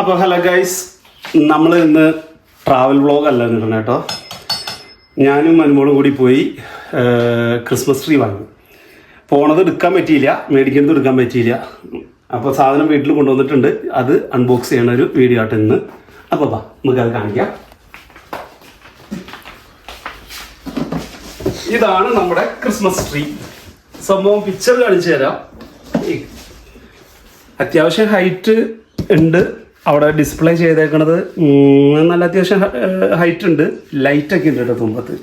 അപ്പോൾ hello guys, നമ്മൾ ഇന്ന് ട്രാവൽ വ്ളോഗ് അല്ല ഇടണം കേട്ടോ. ഞാനും അനുമോളും കൂടി പോയി ക്രിസ്മസ് ട്രീ വാങ്ങി. പോണത് എടുക്കാൻ പറ്റിയില്ല, മേടിക്കുന്നത് എടുക്കാൻ പറ്റിയില്ല. അപ്പോൾ സാധനം വീട്ടിൽ കൊണ്ടുവന്നിട്ടുണ്ട്, അത് അൺബോക്സ് ചെയ്യണ ഒരു വീഡിയോ ആയിട്ട് ഇന്ന്. അപ്പോൾ നമുക്കത് കാണിക്കാം. ഇതാണ് നമ്മുടെ ക്രിസ്മസ് ട്രീ സംഭവം. പിക്ചർ കാണിച്ചു തരാം. അത്യാവശ്യം ഹൈറ്റ് ഉണ്ട്. അവിടെ ഡിസ്പ്ലേ ചെയ്തേക്കണത് നല്ല അത്യാവശ്യം ഹൈറ്റ് ഉണ്ട്. ലൈറ്റൊക്കെ ഉണ്ട് കേട്ടോ തുമ്പത്ത്.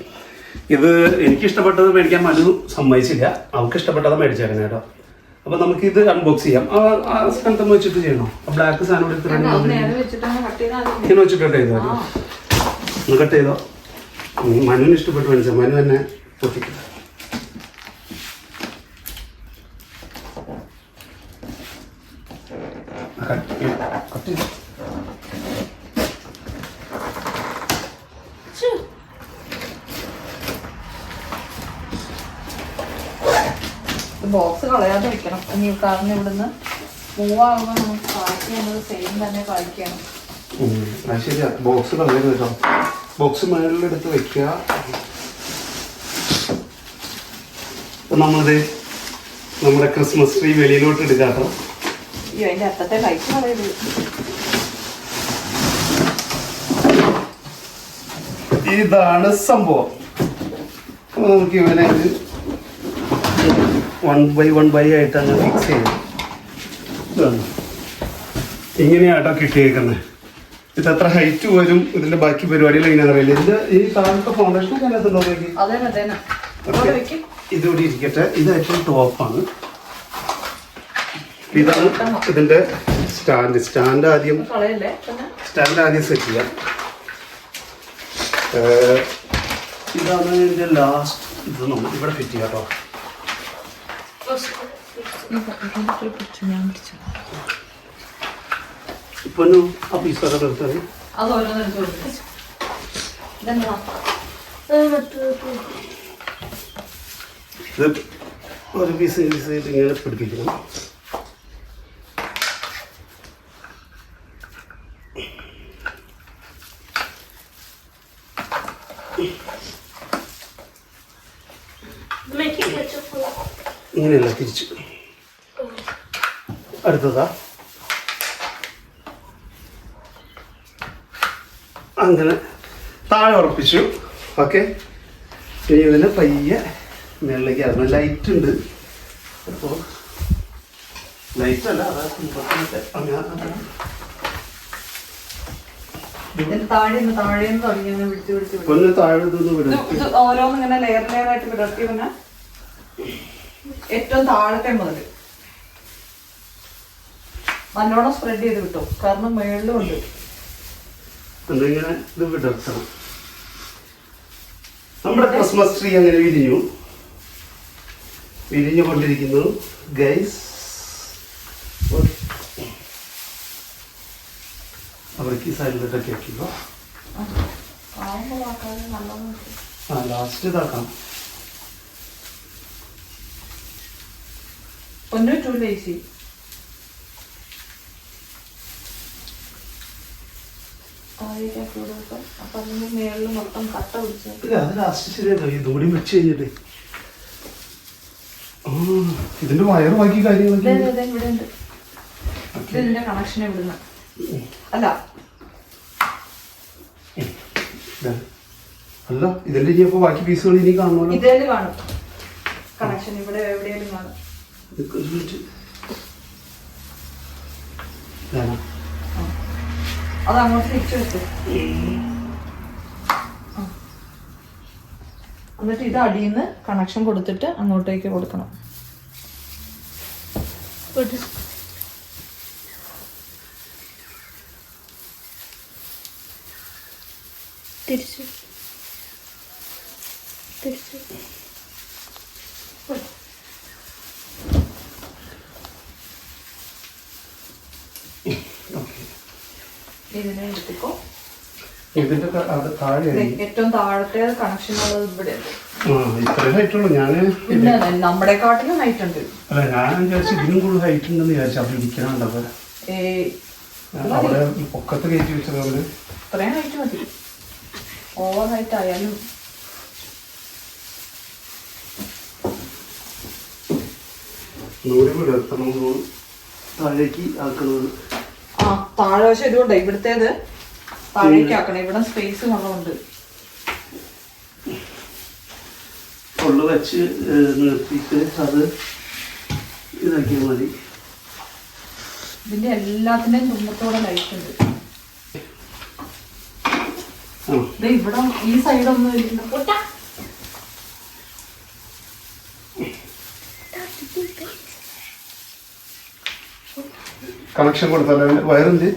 ഇത് എനിക്ക് ഇഷ്ടപ്പെട്ടത് മേടിക്കാൻ മനു സമ്മതിച്ചില്ല. അവർക്ക് ഇഷ്ടപ്പെട്ടത് മേടിച്ചേക്കണം കേട്ടോ. അപ്പം നമുക്കിത് അൺബോക്സ് ചെയ്യാം. ആ സ്ഥാനത്ത് വെച്ചിട്ട് ചെയ്യണോ? ബ്ലാക്ക് സാധനം എടുത്തിട്ട് ഇങ്ങനെ വെച്ചിട്ട് കട്ട് ചെയ്തോ. ഒന്ന് കട്ട് ചെയ്തോ. മനുവിന് ഇഷ്ടപ്പെട്ട് മേടിച്ചാൽ മനു തന്നെ പൊട്ടിക്കില്ല. ബോക്സ് കളയാതെ വെക്കണം. ഇനി കാരണം ഇവിടുന്ന് മൂവാകുമ്പോൾ നമുക്ക് കാണിക്കുന്നത് സെയിം തന്നെ കാണിക്കണം. അത് ശരിയാ, ബോക്സ് കളയരുത് കേട്ടോ. ബോക്സ് മേളിലെടുത്ത് വെക്കുക. നമ്മളിത് നമ്മുടെ ക്രിസ്മസ് ട്രീ വെളിയിലോട്ട് എടുക്കാട്ടോ. അയ്യോ, അതിന്റെ അറ്റത്തെ ലൈറ്റ് കളയരുത്. ഇതാണ് സംഭവം. അപ്പോൾ നമുക്ക് ഇവനെ 1 by 1 ആയിട്ട് അങ്ങ് മിക്സ് ചെയ്യും. ഇങ്ങനെയാട്ടോ കിട്ടിയേക്കുന്നത്. ഇത് എത്ര ഹൈറ്റ് വരും, ഇതിന്റെ ബാക്കി പരിപാടികൾ എങ്ങനെയാണെന്ന് അറിയില്ല. ഇതിന്റെ ഈ താഴത്തെ ഫൗണ്ടേഷൻ ഒക്കെ അതിനകത്തുണ്ടോ? ഇതുകൂടി ഇരിക്കട്ടെ. ഇത് ഏറ്റവും ടോപ്പാണ്. ഇതാണ് ഇതിന്റെ സ്റ്റാൻഡ് ആദ്യം സെറ്റ് ചെയ്യാം. ഇതാണ് ഇതിന്റെ ലാസ്റ്റ്. ഇത് നമ്മൾ ഇവിടെ ഫിറ്റ് ചെയ്യാം കേട്ടോ. ഇപ്പൊ ആ പീസൊക്കെ എടുത്തത് ഇത് ഒരു പീസ് ഇങ്ങനെ പിടിപ്പിക്കണം. ഇങ്ങനെയല്ല, തിരിച്ച് അടുത്തതാ. അങ്ങനെ താഴെ ഉറപ്പിച്ചു. ഓക്കെ, ഇനി ഇതിന് പയ്യെ മേളിലേക്ക് ആയിരുന്നു. ലൈറ്റ് ഉണ്ട്. അപ്പോൾ ലൈറ്റ് അല്ല, ഓരോന്നിങ്ങനെ ലെയർ ലെയർ ആയിട്ട് വിടർത്തി പിന്നെ ഏറ്റവും താഴത്തെ മുതൽ നല്ലോണം സ്പ്രെഡ് ചെയ്ത് കിട്ടും. കാരണം മേളിലും ഉണ്ട്. ഇങ്ങനെ ഇത് വിടർത്തണം. നമ്മുടെ ക്രിസ്മസ് ട്രീ അങ്ങനെ വിരിഞ്ഞുകൊണ്ടിരിക്കുന്നു ഗൈസ്. അവർക്ക് ഈ സൈഡിലോട്ടൊക്കെ വെക്കുക. ലാസ്റ്റ് ഇതാക്കാം. ഇതുകൂടി വെച്ച് കഴിഞ്ഞിട്ട് ഇതിന്റെ വയറ് ബാക്കി കാര്യങ്ങളൊക്കെ ഇതിന്റെ കണക്ഷൻ ഇവിടുന്ന് അല്ല ഇതിന്റെ ഇനിയിപ്പോ ബാക്കി പീസുകൾ ഇനി കാണുമല്ലോ. ഇതേല് കാണും കണക്ഷൻ. ഇവിടെ എവിടെയെങ്കിലും കാണും. അത് അങ്ങോട്ട് തിരിച്ചു വെച്ചു. എന്നിട്ട് ഇത് അടിയിൽ നിന്ന് കണക്ഷൻ കൊടുത്തിട്ട് അങ്ങോട്ടേക്ക് കൊടുക്കണം. തിരിച്ചു ഇതിനെ എടുത്തിക്കോ. ഇതിന്റെ താഴെ ഏറ്റവും താഴത്തെ കണക്ഷൻ ഉള്ളത് ഇവിടെ. ഇത്രയും ഹൈറ്റ് ഉള്ളൂ. നമ്മുടെ കാട്ടിലും ഹൈറ്റ് ഉണ്ട്. അല്ല, ഞാൻ വിചാരിച്ചു ഇതിനും കൂടുതൽ ഹൈറ്റ് ഉണ്ടെന്ന് വിചാരിച്ചു. അപ്പൊ ഇരിക്കണുണ്ടോ? അവിടെ പൊക്കത്ത് കയറ്റി വെച്ചത് കൊണ്ട് ഇത്രയും ഹൈറ്റ് മതി. ഓവർ ഹൈറ്റ് ആയാലും നൂറ് വീട് നമുക്ക് താഴേക്ക് ആക്കുന്നത്. ആ താഴെ വശം ഇതുകൊണ്ട് ഇവിടുത്തേത് താഴേക്ക് ആക്കണം. ഇവിടെ സ്പേസ് കുറവുണ്ട്. ഉള്ളു വെച്ച് നിർത്തിയിട്ട് അത് ഇതാക്കിയാൽ മതി. ഇതിന്റെ എല്ലാത്തിന്റെയും തുമ്പത്തോടെ ലൈറ്റ് ഉണ്ട്. ഇവിടെ ഈ സൈഡൊന്നും ഇരിക്കുന്ന കണക്ഷൻ കൊടുത്താലോ വയറിന്റെ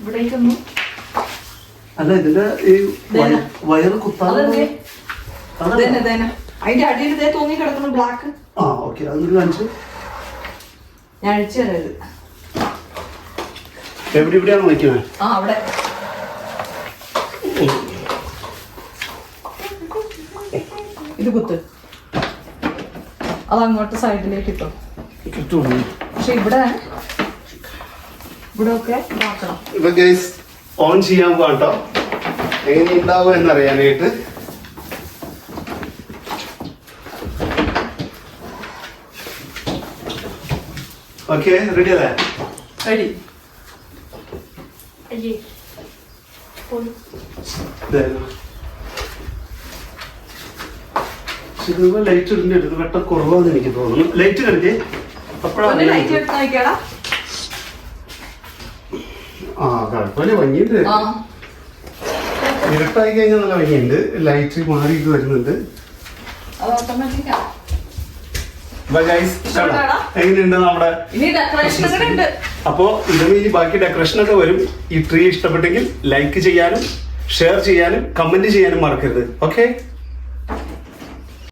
ഇവിടേക്കൊന്നും അല്ല ഇതിന്റെ ഈ വയറ് കുത്താതെ അതിന്റെ അടിയിൽ ഇതേ തൂങ്ങി കിടക്കുന്നു ബ്ലാക്ക്. ആ ഓക്കെ അതൊരു കാണിച്ചു. ഞാൻ അഴിച്ചു തരാം ഇത്. എവിടെയാണ് വയ്ക്കുന്നത്? ആ അവിടെ ഇത് കുത്ത്. അതങ്ങോട്ട് സൈഡിലേക്ക് ഇട്ടോ. പക്ഷെ ഇവിടെ ഒക്കെ ഇതാക്കണം. ഇപ്പൊ ഗൈസ് ഓൺ ചെയ്യാൻ പാട്ടോ എങ്ങനെ ഉണ്ടാവും എന്നറിയാനായിട്ട്. ഓക്കെ റെഡി അല്ലേ? റെഡി. ലൈറ്റ് ഇടേണ്ടി ഇത് വെട്ടം കുറവാന്ന് എനിക്ക് തോന്നുന്നു. ലൈറ്റ് കണ്ടിട്ടേ അപ്പോഴാണ് ലൈറ്റ് എടുത്ത് നോക്കിയാടാ. ആ കുഴപ്പമില്ല, ഭംഗിയുണ്ട്. ഇരുട്ടായി കഴിഞ്ഞാൽ നല്ല ഭംഗിയുണ്ട്. ലൈറ്റ് മാറിയിട്ട് വരുന്നുണ്ട്. അത് ഓട്ടോമാറ്റിക്കാ. എങ്ങനെയുണ്ട് നമ്മുടെ? ഇനി ഡെക്കറേഷൻ കൂടെ ഉണ്ട്. അപ്പോ ഇതിന് ഇനി ബാക്കി ഡെക്കറേഷൻ ഒക്കെ വരും. ഈ ട്രീ ഇഷ്ടപ്പെട്ടെങ്കിൽ ലൈക്ക് ചെയ്യാനും ഷെയർ ചെയ്യാനും കമന്റ് ചെയ്യാനും മറക്കരുത്. ഓക്കെ.